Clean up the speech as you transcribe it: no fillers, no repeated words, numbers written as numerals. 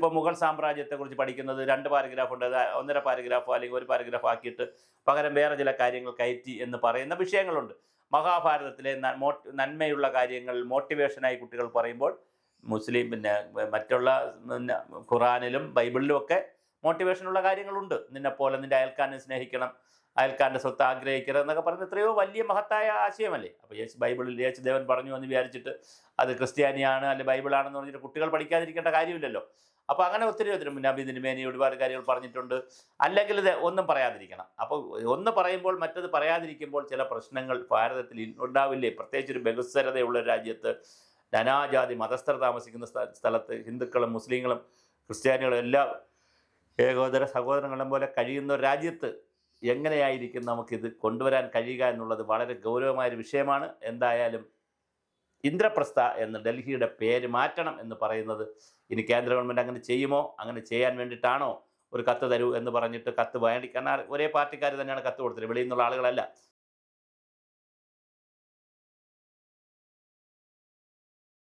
ഇപ്പോൾ മുഗൾ സാമ്രാജ്യത്തെക്കുറിച്ച് പഠിക്കുന്നത് 2 പാരഗ്രാഫ് ഉണ്ട്, അത് 1.5 പാരഗ്രാഫോ അല്ലെങ്കിൽ 1 പാരഗ്രാഫ് ആക്കിയിട്ട് പകരം വേറെ ചില കാര്യങ്ങൾ കയറ്റി എന്ന് പറയുന്ന വിഷയങ്ങളുണ്ട്. മഹാഭാരതത്തിലെ നന്മയുള്ള കാര്യങ്ങൾ മോട്ടിവേഷനായി കുട്ടികൾ പറയുമ്പോൾ മുസ്ലിം മറ്റുള്ള ഖുറാനിലും ബൈബിളിലും ഒക്കെ മോട്ടിവേഷനുള്ള കാര്യങ്ങളുണ്ട്. നിന്നെപ്പോലെ നിൻ്റെ അയൽക്കാരനെ സ്നേഹിക്കണം, അയൽക്കാരൻ്റെ സ്വത്ത് ആഗ്രഹിക്കണം എന്നൊക്കെ പറയുന്നത് എത്രയോ വലിയ മഹത്തായ ആശയമല്ലേ. അപ്പോൾ ബൈബിളിൽ യേശുദേവൻ പറഞ്ഞു എന്ന് വിചാരിച്ചിട്ട് അത് ക്രിസ്ത്യാനിയാണ് അല്ലെ ബൈബിളാണെന്ന് പറഞ്ഞിട്ട് കുട്ടികൾ പഠിക്കാതിരിക്കേണ്ട കാര്യമില്ലല്ലോ. അപ്പോൾ അങ്ങനെ ഒത്തിരി നബി തിരുമേനി ഒരുപാട് കാര്യങ്ങൾ പറഞ്ഞിട്ടുണ്ട്. അല്ലെങ്കിൽ ഇത് ഒന്നും പറയാതിരിക്കണം. അപ്പോൾ ഒന്ന് പറയുമ്പോൾ മറ്റത് പറയാതിരിക്കുമ്പോൾ ചില പ്രശ്നങ്ങൾ ഭാരതത്തിൽ ഉണ്ടാവില്ലേ? പ്രത്യേകിച്ച് ഒരു ബഹുസ്വരതയുള്ള രാജ്യത്ത്, നാനാജാതി മതസ്ഥർ താമസിക്കുന്ന സ്ഥലത്ത് ഹിന്ദുക്കളും മുസ്ലിങ്ങളും ക്രിസ്ത്യാനികളും എല്ലാം ഏകോദര സഹോദരങ്ങളും പോലെ കഴിയുന്ന ഒരു രാജ്യത്ത് എങ്ങനെയായിരിക്കും നമുക്കിത് കൊണ്ടുവരാൻ കഴിയുക എന്നുള്ളത് വളരെ ഗൗരവമായൊരു വിഷയമാണ്. എന്തായാലും ഇന്ദ്രപ്രസ്ഥ എന്ന് ഡൽഹിയുടെ പേര് മാറ്റണം എന്ന് പറയുന്നത് ഇനി കേന്ദ്ര ഗവൺമെൻറ് അങ്ങനെ ചെയ്യുമോ? അങ്ങനെ ചെയ്യാൻ വേണ്ടിയിട്ടാണോ ഒരു കത്ത് തരൂ എന്ന് പറഞ്ഞിട്ട് കത്ത് വേണ്ടിക്കാൻ ഒരേ പാർട്ടിക്കാർ തന്നെയാണ് കത്ത് കൊടുത്തത്, വെളിയിൽ നിന്നുള്ള ആളുകളല്ല.